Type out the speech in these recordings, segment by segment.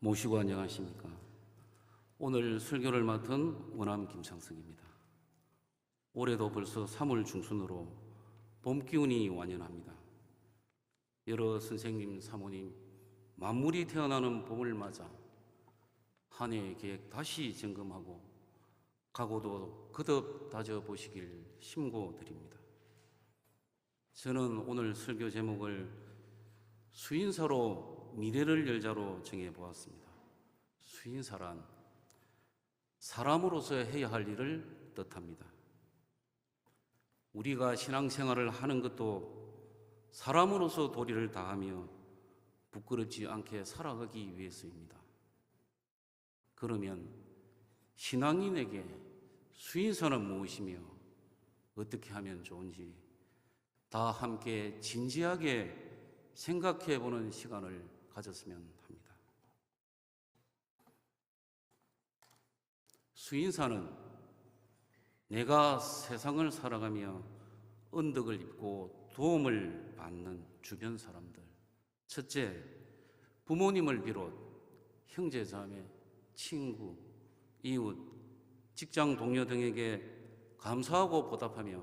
모시고 안녕하십니까. 오늘 설교를 맡은 원암 김창석입니다. 올해도 벌써 3월 중순으로 봄 기운이 완연합니다. 여러 선생님, 사모님, 만물이 태어나는 봄을 맞아 한 해의 계획 다시 점검하고 각오도 거듭 다져보시길 심고드립니다. 저는 오늘 설교 제목을 수인사로 미래를 열자로 정해보았습니다. 수인사란 사람으로서 해야 할 일을 뜻합니다. 우리가 신앙생활을 하는 것도 사람으로서 도리를 다하며 부끄럽지 않게 살아가기 위해서입니다. 그러면 신앙인에게 수인사는 무엇이며 어떻게 하면 좋은지 다 함께 진지하게 생각해 보는 시간을 가졌으면 합니다. 수인사는 내가 세상을 살아가며 언덕을 입고 도움을 받는 주변 사람들, 첫째, 부모님을 비롯 형제, 자매, 친구, 이웃, 직장 동료 등에게 감사하고 보답하며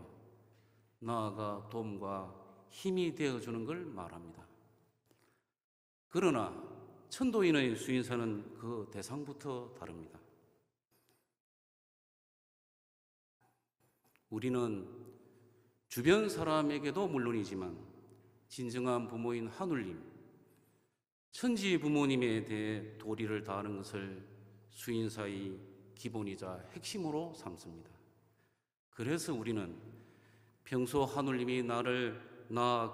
나아가 도움과 힘이 되어주는 걸 말합니다. 그러나 천도인의 수인사는 그 대상부터 다릅니다. 우리는 주변 사람에게도 물론이지만 진정한 부모인 하늘님, 천지 부모님에 대해 도리를 다하는 것을 수인사의 기본이자 핵심으로 삼습니다. 그래서 우리는 평소 하늘님이 나를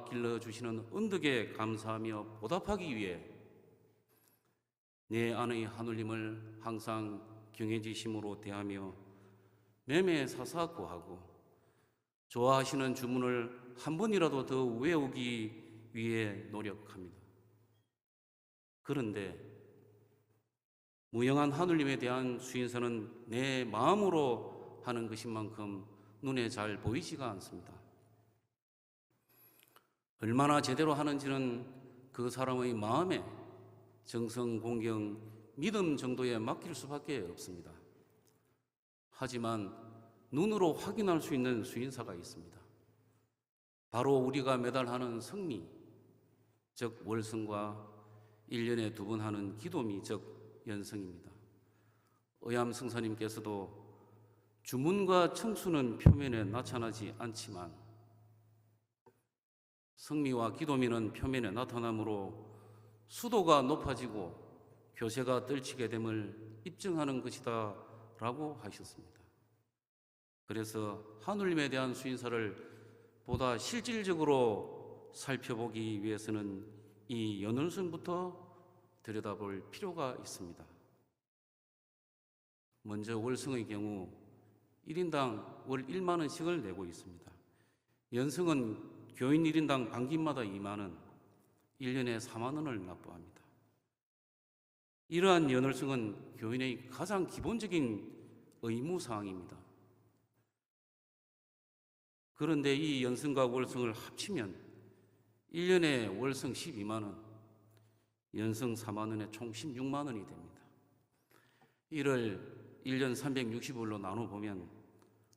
길러주시는 언덕에 감사하며 보답하기 위해 내 안의 하늘님을 항상 경외지심으로 대하며 매매사사 구하고 좋아하시는 주문을 한 번이라도 더 외우기 위해 노력합니다. 그런데 무영한 하늘님에 대한 수인사는 내 마음으로 하는 것인 만큼 눈에 잘 보이지가 않습니다. 얼마나 제대로 하는지는 그 사람의 마음에 정성, 공경, 믿음 정도에 맡길 수밖에 없습니다. 하지만 눈으로 확인할 수 있는 수인사가 있습니다. 바로 우리가 매달 하는 성미, 즉 월성과 1년에 2번 하는 기도미, 즉 연성입니다. 의암 성사님께서도 주문과 청수는 표면에 나타나지 않지만 성미와 기도미는 표면에 나타나므로 수도가 높아지고 교세가 떨치게 됨을 입증하는 것이다 라고 하셨습니다. 그래서 하늘님에 대한 수인사를 보다 실질적으로 살펴보기 위해서는 이 연월성부터 들여다볼 필요가 있습니다. 먼저 월성의 경우 1인당 월 1만 원씩을 내고 있습니다. 연성은 교인 1인당 반기마다 2만 원, 1년에 4만 원을 납부합니다. 이러한 연월성은 교인의 가장 기본적인 의무사항입니다. 그런데 이 연성과 월성을 합치면 1년에 월성 12만 원, 연성 4만 원에 총 16만 원이 됩니다. 이를 1년 365일로 나눠보면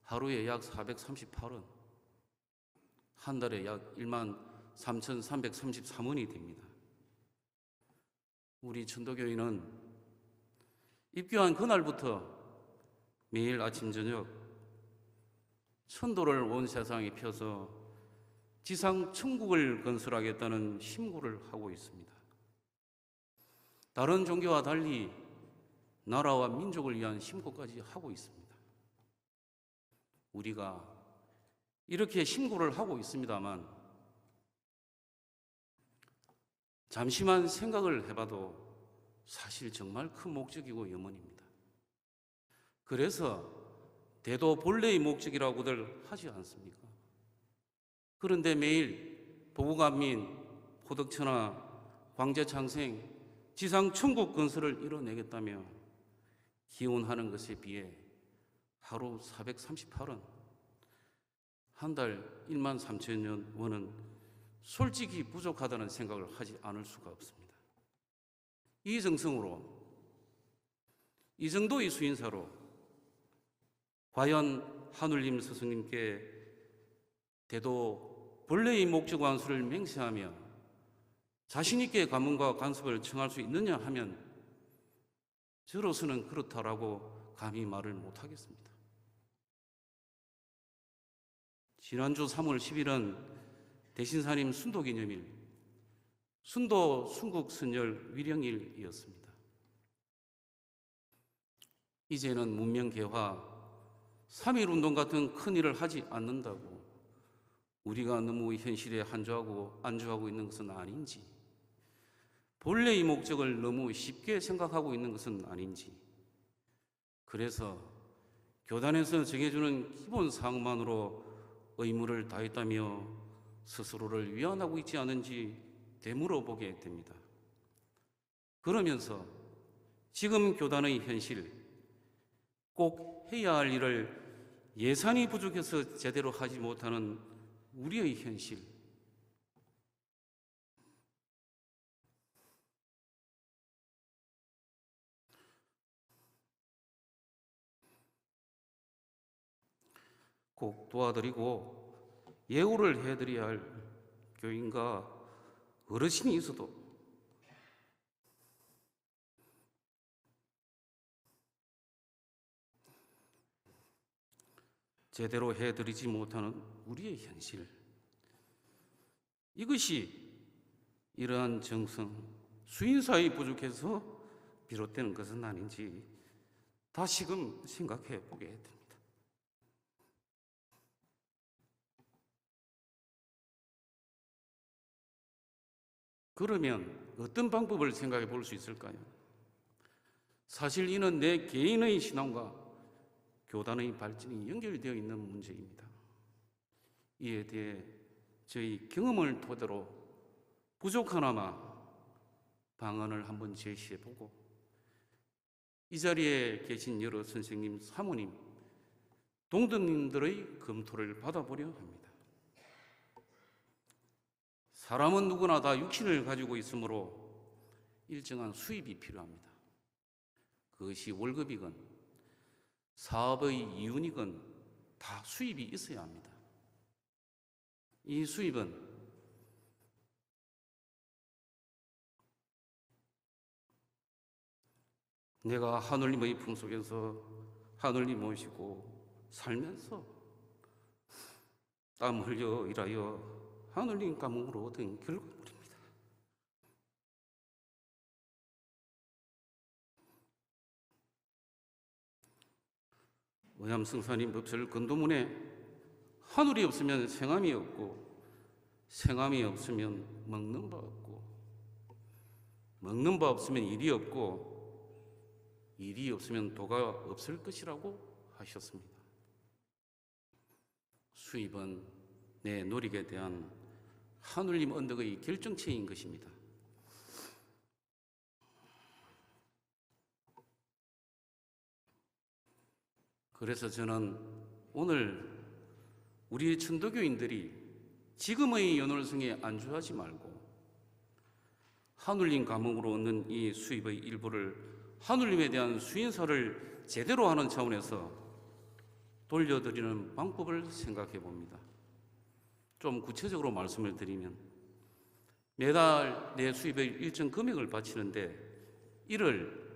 하루에 약 438원, 한 달에 약 1만 3,333원이 됩니다. 우리 천도교인은 입교한 그날부터 매일 아침 저녁 천도를 온 세상에 펴서 지상 천국을 건설하겠다는 심구를 하고 있습니다. 다른 종교와 달리 나라와 민족을 위한 심구까지 하고 있습니다. 우리가 이렇게 심구를 하고 있습니다만 잠시만 생각을 해봐도 사실 정말 큰 목적이고 염원입니다. 그래서 대도 본래의 목적이라고들 하지 않습니까? 그런데 매일 보국안민, 포덕천하, 광제창생, 지상천국 건설을 이뤄내겠다며 기원하는 것에 비해 하루 438원, 한 달 1만 3천 원은 솔직히 부족하다는 생각을 하지 않을 수가 없습니다. 이 정성으로 이 정도의 수인사로 과연 하늘님 스승님께 대도 본래의 목적 완수를 맹세하며 자신있게 가문과 간섭을 청할 수 있느냐 하면 저로서는 그렇다라고 감히 말을 못하겠습니다. 지난주 3월 10일은 대신사님 순도기념일, 순도 순국선열 위령일이었습니다. 이제는 문명개화, 3.1운동 같은 큰일을 하지 않는다고 우리가 너무 현실에 안주하고 있는 것은 아닌지, 본래의 목적을 너무 쉽게 생각하고 있는 것은 아닌지, 그래서 교단에서 정해주는 기본 사항만으로 의무를 다했다며 스스로를 위안하고 있지 않은지 되물어보게 됩니다. 그러면서 지금 교단의 현실, 꼭 해야 할 일을 예산이 부족해서 제대로 하지 못하는 우리의 현실, 꼭 도와드리고 예우를 해드려야 할 교인과 어르신이 있어도 제대로 해드리지 못하는 우리의 현실, 이것이 이러한 정성, 수인사의 부족해서 비롯되는 것은 아닌지 다시금 생각해 보게 됩니다. 그러면 어떤 방법을 생각해 볼 수 있을까요? 사실 이는 내 개인의 신앙과 교단의 발전이 연결되어 있는 문제입니다. 이에 대해 저희 경험을 토대로 부족하나마 방안을 한번 제시해보고 이 자리에 계신 여러 선생님, 사모님, 동등님들의 검토를 받아보려 합니다. 사람은 누구나 다 육신을 가지고 있으므로 일정한 수입이 필요합니다. 그것이 월급이건 사업의 이윤이건 다 수입이 있어야 합니다. 이 수입은 내가 하늘님의 품속에서 하늘님 모시고 살면서 땀 흘려 일하여 하늘님 가문으로 얻은 결과물입니다. 의암승사님 법설 근도문에 하늘이 없으면 생암이 없고 생암이 없으면 먹는 바 없고 먹는 바 없으면 일이 없고 일이 없으면 도가 없을 것이라고 하셨습니다. 수입은 내 노력에 대한 하늘님 언덕의 결정체인 것입니다. 그래서 저는 오늘 우리 천도교인들이 지금의 연월성에 안주하지 말고 하늘님 가문으로 얻는 이 수입의 일부를 하늘님에 대한 수인사를 제대로 하는 차원에서 돌려드리는 방법을 생각해 봅니다. 좀 구체적으로 말씀을 드리면 매달 내 수입의 일정 금액을 바치는데 이를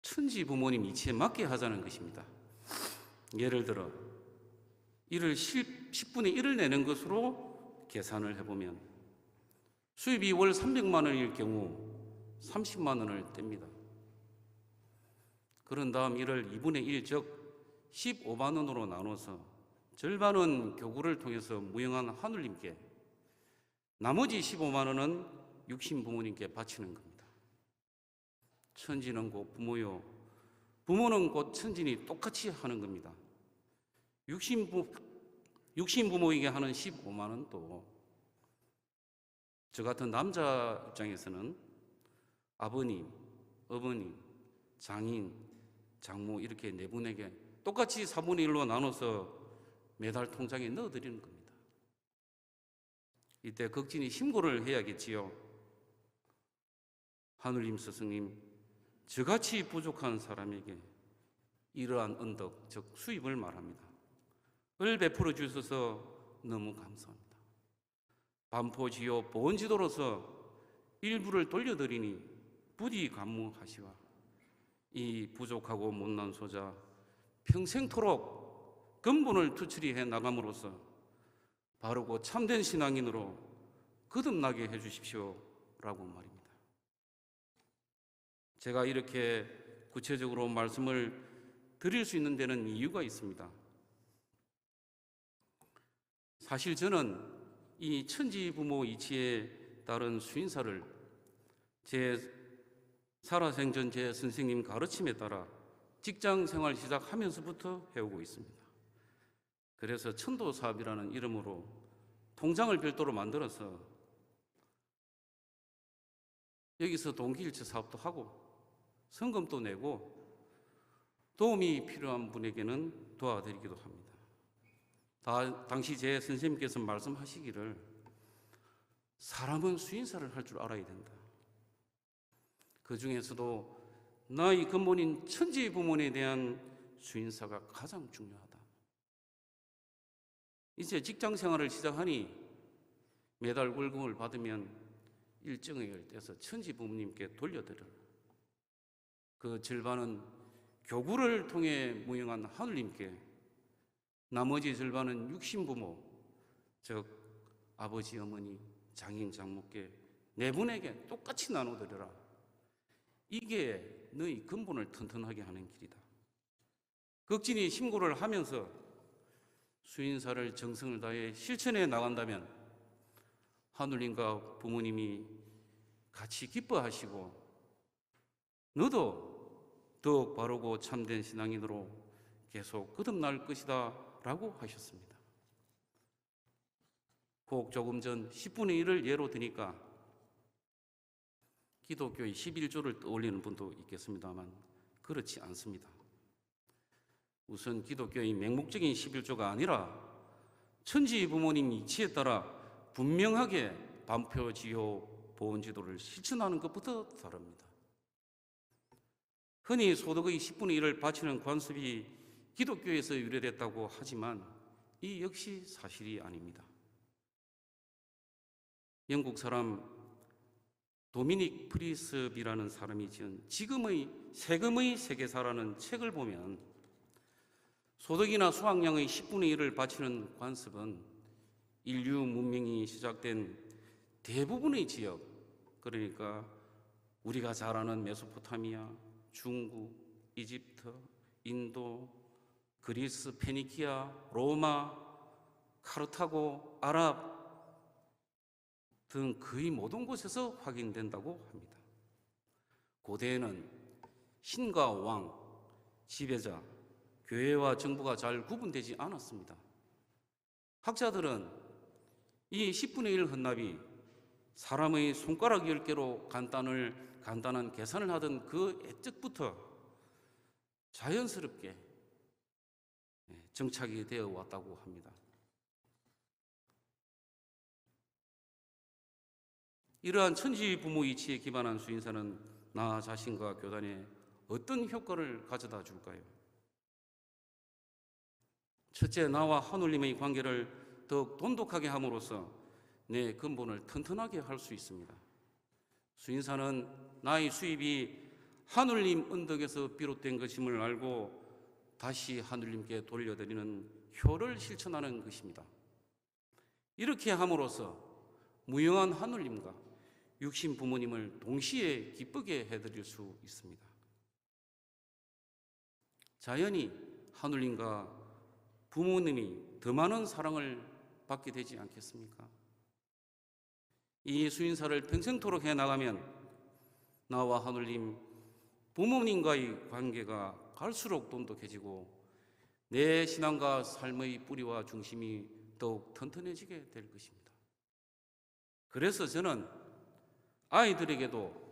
천지 부모님 이치에 맞게 하자는 것입니다. 예를 들어 이를 10분의 1을 내는 것으로 계산을 해보면 수입이 월 300만 원일 경우 30만 원을 뗍니다. 그런 다음 이를 2분의 1, 즉 15만 원으로 나눠서 절반은 교구를 통해서 무형한 하늘님께, 나머지 15만 원은 육신 부모님께 바치는 겁니다. 천지는 곧 부모요, 부모는 곧 천지니 똑같이 하는 겁니다. 육신 부모에게 하는 15만 원도 저 같은 남자 입장에서는 아버님, 어머님, 장인, 장모 이렇게 네 분에게 똑같이 4분의 1로 나눠서 매달 통장에 넣어드리는 겁니다. 이때 극진히 신고를 해야겠지요. 하늘님 스승님, 저같이 부족한 사람에게 이러한 언덕, 즉 수입을 말합니다. 을 베풀어 주셔서 너무 감사합니다. 반포지요 보건지도로서 일부를 돌려드리니 부디 감무하시와 이 부족하고 못난 소자 평생토록 근본을 투철히 해 나감으로써 바르고 참된 신앙인으로 거듭나게 해주십시오 라고 말입니다. 제가 이렇게 구체적으로 말씀을 드릴 수 있는 데는 이유가 있습니다. 사실 저는 이 천지부모 이치에 따른 수인사를 제 살아생전 제 선생님 가르침에 따라 직장 생활 시작하면서부터 해오고 있습니다. 그래서 천도사업이라는 이름으로 통장을 별도로 만들어서 여기서 동기일체 사업도 하고 성금도 내고 도움이 필요한 분에게는 도와드리기도 합니다. 당시 제 선생님께서 말씀하시기를 사람은 수인사를 할 줄 알아야 된다. 그 중에서도 나의 근본인 천지부모에 대한 수인사가 가장 중요하다. 이제 직장 생활을 시작하니 매달 월급을 받으면 일정액을 떼서 천지부모님께 돌려드려라. 그 절반은 교구를 통해 무용한 하늘님께, 나머지 절반은 육신부모, 즉 아버지, 어머니, 장인, 장모께 네 분에게 똑같이 나눠드려라. 이게 너희 근본을 튼튼하게 하는 길이다. 극진히 심고를 하면서 수인사를 정성을 다해 실천해 나간다면 하늘님과 부모님이 같이 기뻐하시고 너도 더욱 바르고 참된 신앙인으로 계속 거듭날 것이다 라고 하셨습니다. 꼭 조금 전 10분의 1을 예로 드니까 기독교의 11조를 떠올리는 분도 있겠습니다만 그렇지 않습니다. 우선 기독교의 맹목적인 11조가 아니라 천지 부모님 이치에 따라 분명하게 반포지효 보건지도를 실천하는 것부터 다릅니다. 흔히 소득의 10분의 1을 바치는 관습이 기독교에서 유래됐다고 하지만 이 역시 사실이 아닙니다. 영국 사람 도미닉 프리스비라는 사람이 지은 지금의 세금의 세계사라는 책을 보면 소득이나 수확량의 10분의 1을 바치는 관습은 인류 문명이 시작된 대부분의 지역, 그러니까 우리가 잘 아는 메소포타미아, 중국, 이집트, 인도, 그리스, 페니키아, 로마, 카르타고, 아랍 등 거의 모든 곳에서 확인된다고 합니다. 고대에는 신과 왕, 지배자, 교회와 정부가 잘 구분되지 않았습니다. 학자들은 이 10분의 1 헌납이 사람의 손가락 10개로 간단한 계산을 하던 그 옛적부터 자연스럽게 정착이 되어 왔다고 합니다. 이러한 천지 부모 이치에 기반한 수인사는 나 자신과 교단에 어떤 효과를 가져다 줄까요? 첫째, 나와 하늘님의 관계를 더욱 돈독하게 함으로써 내 근본을 튼튼하게 할 수 있습니다. 수인사는 나의 수입이 하늘님 언덕에서 비롯된 것임을 알고 다시 하늘님께 돌려드리는 효를 실천하는 것입니다. 이렇게 함으로써 무용한 하늘님과 육신 부모님을 동시에 기쁘게 해드릴 수 있습니다. 자연히 하늘님과 부모님이 더 많은 사랑을 받게 되지 않겠습니까? 이 수인사를 평생토록 해나가면 나와 하늘님, 부모님과의 관계가 갈수록 돈독해지고 내 신앙과 삶의 뿌리와 중심이 더욱 튼튼해지게 될 것입니다. 그래서 저는 아이들에게도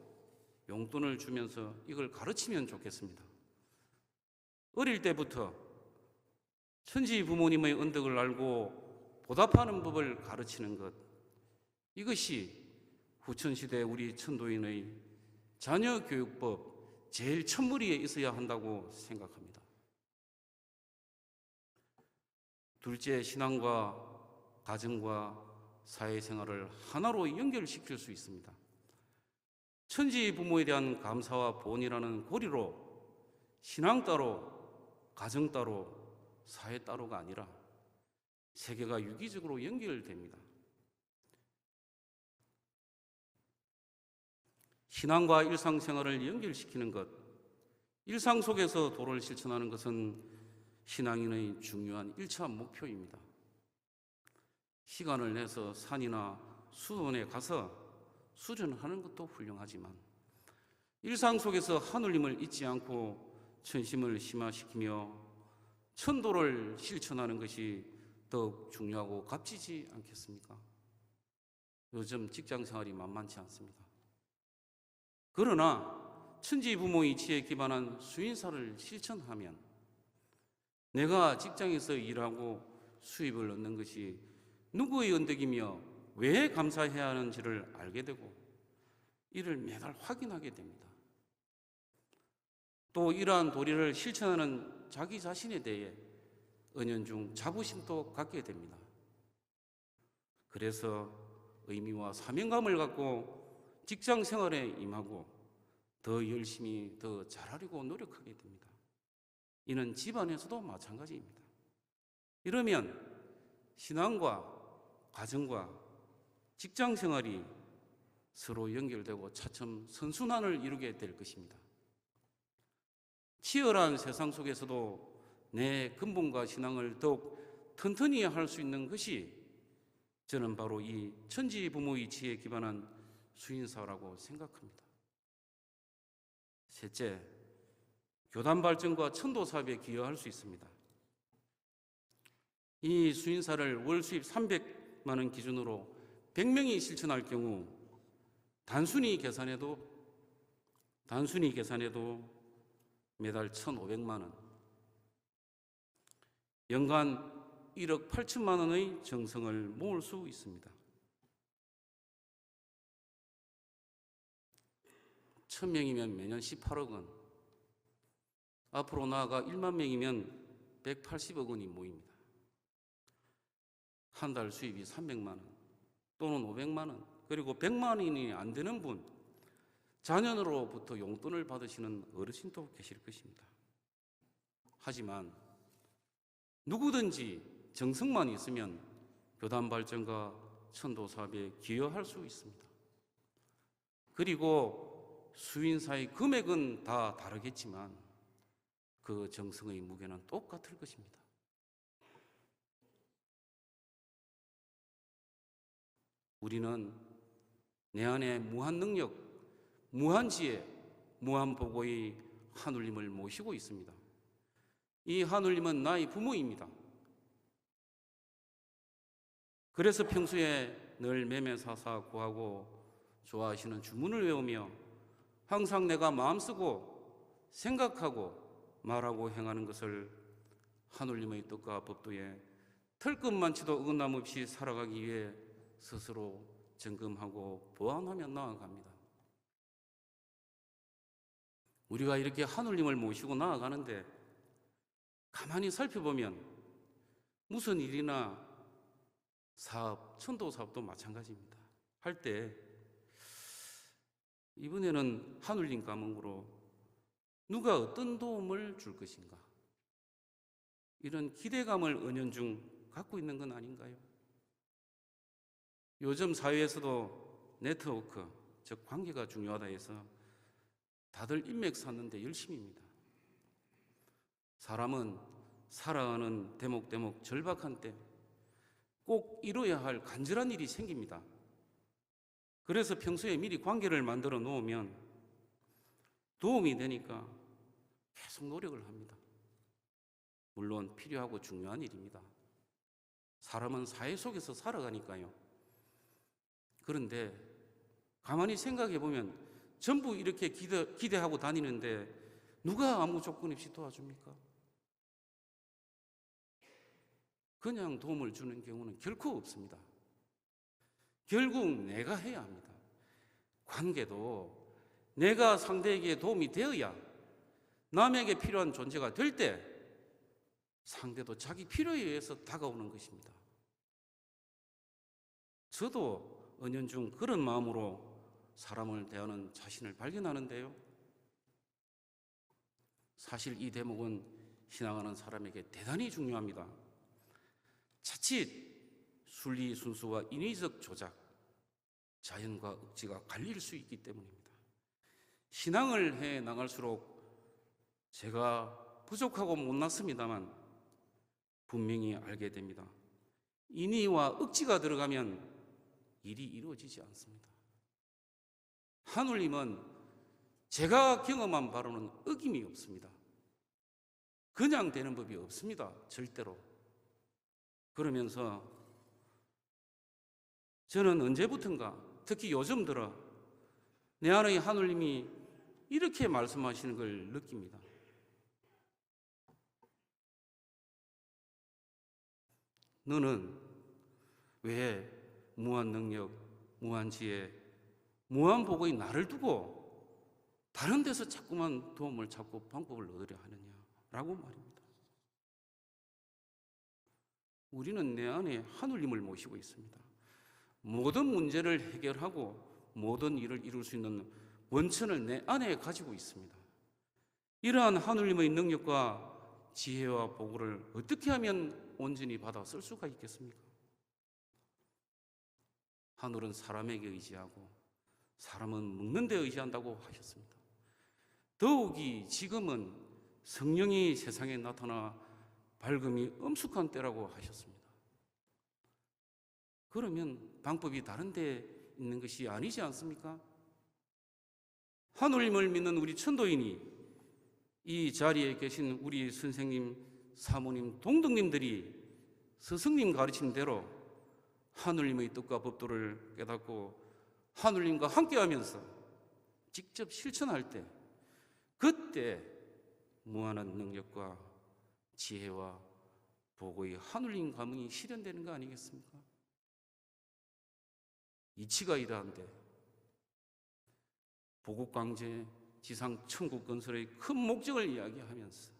용돈을 주면서 이걸 가르치면 좋겠습니다. 어릴 때부터 천지 부모님의 언덕을 알고 보답하는 법을 가르치는 것, 이것이 후천시대 우리 천도인의 자녀교육법 제일 첫무리에 있어야 한다고 생각합니다. 둘째, 신앙과 가정과 사회생활을 하나로 연결시킬 수 있습니다. 천지 부모에 대한 감사와 본이라는 고리로 신앙 따로, 가정 따로, 사회 따로가 아니라 세계가 유기적으로 연결됩니다. 신앙과 일상생활을 연결시키는 것, 일상 속에서 도를 실천하는 것은 신앙인의 중요한 1차 목표입니다. 시간을 내서 산이나 수원에 가서 수련하는 것도 훌륭하지만 일상 속에서 하느님을 잊지 않고 천심을 심화시키며 천도를 실천하는 것이 더욱 중요하고 값지지 않겠습니까? 요즘 직장 생활이 만만치 않습니다. 그러나 천지 부모 이치에 기반한 수인사를 실천하면 내가 직장에서 일하고 수입을 얻는 것이 누구의 은덕이며 왜 감사해야 하는지를 알게 되고 이를 매달 확인하게 됩니다. 또 이러한 도리를 실천하는 자기 자신에 대해 은연중 자부심도 갖게 됩니다. 그래서 의미와 사명감을 갖고 직장 생활에 임하고 더 열심히 더 잘하려고 노력하게 됩니다. 이는 집안에서도 마찬가지입니다. 이러면 신앙과 가정과 직장 생활이 서로 연결되고 차츰 선순환을 이루게 될 것입니다. 치열한 세상 속에서도 내 근본과 신앙을 더욱 튼튼히 할 수 있는 것이 저는 바로 이 천지 부모 이치에 기반한 수인사라고 생각합니다. 셋째, 교단 발전과 천도 사업에 기여할 수 있습니다. 이 수인사를 월 수입 300만 원 기준으로 100명이 실천할 경우 단순히 계산해도 매달 1,500만 원, 연간 1억 8천만 원의 정성을 모을 수 있습니다. 1,000명이면 매년 18억 원, 앞으로 나아가 1만 명이면 180억 원이 모입니다. 한 달 수입이 300만 원 또는 500만 원, 그리고 100만 원이 안 되는 분, 자녀로부터 용돈을 받으시는 어르신도 계실 것입니다. 하지만 누구든지 정성만 있으면 교단 발전과 천도 사업에 기여할 수 있습니다. 그리고 수인사의 금액은 다 다르겠지만 그 정성의 무게는 똑같을 것입니다. 우리는 내 안에 무한 능력, 무한 지혜, 무한 보고의 하느님을 모시고 있습니다. 이 하느님은 나의 부모입니다. 그래서 평소에 늘 매매사사 구하고 좋아하시는 주문을 외우며 항상 내가 마음쓰고 생각하고 말하고 행하는 것을 하느님의 뜻과 법도에 털끝만치도 어긋남 없이 살아가기 위해 스스로 점검하고 보완하며 나아갑니다. 우리가 이렇게 하느님을 모시고 나아가는데 가만히 살펴보면 무슨 일이나 사업, 천도 사업도 마찬가지입니다. 할 때 이번에는 하느님 감흥으로 누가 어떤 도움을 줄 것인가, 이런 기대감을 은연중 갖고 있는 건 아닌가요? 요즘 사회에서도 네트워크, 즉 관계가 중요하다 해서 다들 인맥 쌓는데 열심입니다. 사람은 살아가는 대목대목 절박한 때 꼭 이뤄야 할 간절한 일이 생깁니다. 그래서 평소에 미리 관계를 만들어 놓으면 도움이 되니까 계속 노력을 합니다. 물론 필요하고 중요한 일입니다. 사람은 사회 속에서 살아가니까요. 그런데 가만히 생각해 보면 전부 이렇게 기대하고 다니는데 누가 아무 조건 없이 도와줍니까? 그냥 도움을 주는 경우는 결코 없습니다. 결국 내가 해야 합니다. 관계도 내가 상대에게 도움이 되어야 남에게 필요한 존재가 될 때 상대도 자기 필요에 의해서 다가오는 것입니다. 저도 은연중 그런 마음으로 사람을 대하는 자신을 발견하는데요. 사실 이 대목은 신앙하는 사람에게 대단히 중요합니다. 자칫 순리 순수와 인위적 조작, 자연과 억지가 갈릴 수 있기 때문입니다. 신앙을 해 나갈수록 제가 부족하고 못났습니다만 분명히 알게 됩니다. 인위와 억지가 들어가면 일이 이루어지지 않습니다. 하느님은 제가 경험한 바로는 어김이 없습니다. 그냥 되는 법이 없습니다. 절대로. 그러면서 저는 언제부턴가 특히 요즘 들어 내 안의 하느님이 이렇게 말씀하시는 걸 느낍니다. 너는 왜 무한 능력, 무한 지혜, 무한 복의 나를 두고 다른 데서 자꾸만 도움을 찾고 방법을 얻으려 하느냐라고 말입니다. 우리는 내 안에 하느님을 모시고 있습니다. 모든 문제를 해결하고 모든 일을 이룰 수 있는 원천을 내 안에 가지고 있습니다. 이러한 하느님의 능력과 지혜와 보고를 어떻게 하면 온전히 받아 쓸 수가 있겠습니까? 하늘은 사람에게 의지하고 사람은 먹는 데 의지한다고 하셨습니다. 더욱이 지금은 성령이 세상에 나타나 밝음이 엄숙한 때라고 하셨습니다. 그러면 방법이 다른 데 있는 것이 아니지 않습니까? 하느님을 믿는 우리 천도인이 이 자리에 계신 우리 선생님, 사모님, 동덕님들이 스승님 가르친 대로 하느님의 뜻과 법도를 깨닫고 하느님과 함께하면서 직접 실천할 때 그때 무한한 능력과 지혜와 보고의 하느님 감흥이 실현되는 거 아니겠습니까? 이치가 이러한데 보국강제 지상 천국 건설의 큰 목적을 이야기하면서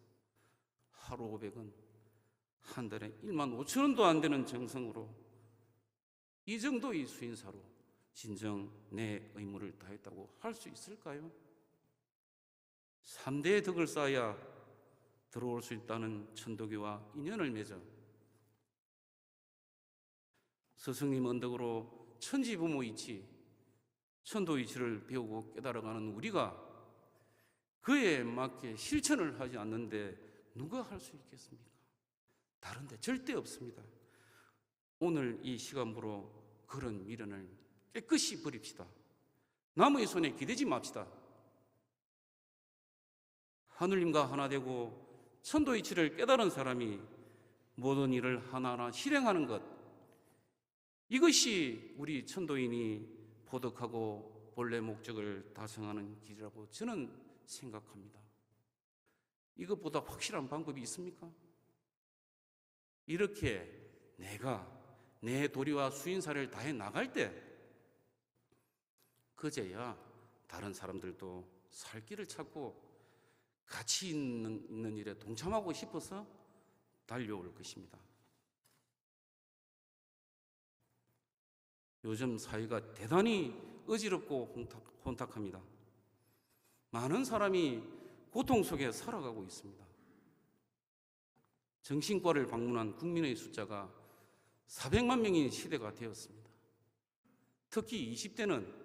하루 500원, 한 달에 1만 5천 원도 안 되는 정성으로 이 정도의 수인사로 진정 내 의무를 다했다고 할 수 있을까요? 3대의 덕을 쌓아야 들어올 수 있다는 천도교와 인연을 맺어 스승님 언덕으로 천지부모 이치, 천도 이치를 배우고 깨달아가는 우리가 그에 맞게 실천을 하지 않는데 누가 할 수 있겠습니까? 다른 데 절대 없습니다. 오늘 이 시간으로 그런 미련을 깨끗이 버립시다. 남의 손에 기대지 맙시다. 하느님과 하나 되고 천도 이치를 깨달은 사람이 모든 일을 하나하나 실행하는 것, 이것이 우리 천도인이 보덕하고 본래 목적을 달성하는 길이라고 저는 생각합니다. 이것보다 확실한 방법이 있습니까? 이렇게 내가 내 도리와 수인사를 다해 나갈 때 그제야 다른 사람들도 살 길을 찾고 가치 있는 일에 동참하고 싶어서 달려올 것입니다. 요즘 사회가 대단히 어지럽고 혼탁합니다. 많은 사람이 고통 속에 살아가고 있습니다. 정신과를 방문한 국민의 숫자가 400만 명인 시대가 되었습니다. 특히 20대는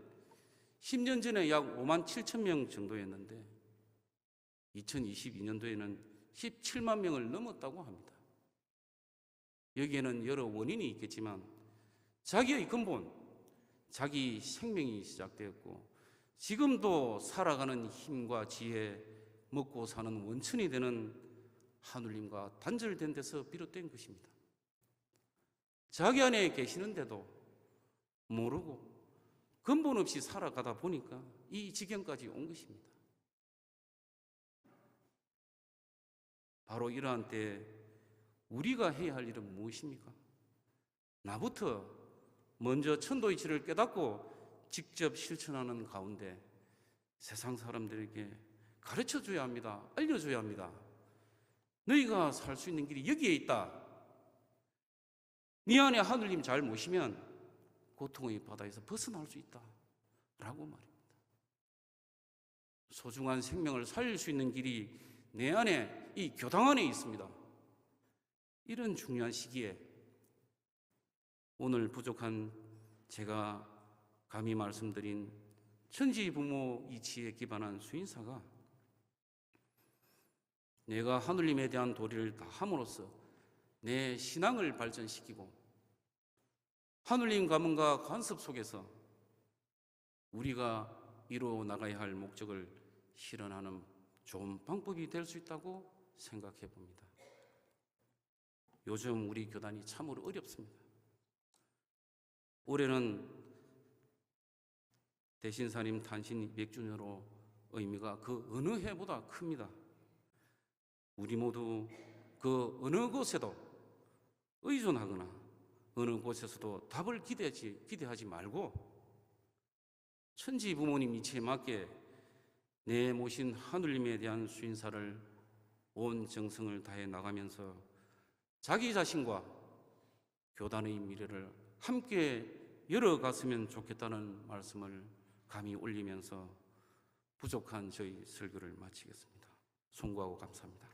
10년 전에 약 5만 7천 명 정도였는데 2022년도에는 17만 명을 넘었다고 합니다. 여기에는 여러 원인이 있겠지만 자기의 근본, 자기 생명이 시작되었고 지금도 살아가는 힘과 지혜, 먹고 사는 원천이 되는 하느님과 단절된 데서 비롯된 것입니다. 자기 안에 계시는데도 모르고 근본 없이 살아가다 보니까 이 지경까지 온 것입니다. 바로 이러한 때 우리가 해야 할 일은 무엇입니까? 나부터 먼저 천도이치를 깨닫고 직접 실천하는 가운데 세상 사람들에게 가르쳐 줘야 합니다. 알려줘야 합니다. 너희가 살 수 있는 길이 여기에 있다. 네 안에 하느님 잘 모시면 고통의 바다에서 벗어날 수 있다 라고 말입니다. 소중한 생명을 살릴 수 있는 길이 내 안에, 이 교당 안에 있습니다. 이런 중요한 시기에 오늘 부족한 제가 감히 말씀드린 천지 부모 이치에 기반한 수인사가 내가 하느님에 대한 도리를 다 함으로써 내 신앙을 발전시키고 하느님 가문과 관습 속에서 우리가 이루어 나가야 할 목적을 실현하는 좋은 방법이 될 수 있다고 생각해 봅니다. 요즘 우리 교단이 참으로 어렵습니다. 올해는 대신사님 탄신 200주년으로 의미가 그 어느 해보다 큽니다. 우리 모두 그 어느 곳에도 의존하거나 어느 곳에서도 답을 기대하지 말고 천지 부모님 이치에 맞게 내 모신 하느님에 대한 수인사를 온 정성을 다해 나가면서 자기 자신과 교단의 미래를 함께 열어갔으면 좋겠다는 말씀을 감히 올리면서 부족한 저희 설교를 마치겠습니다. 송구하고 감사합니다.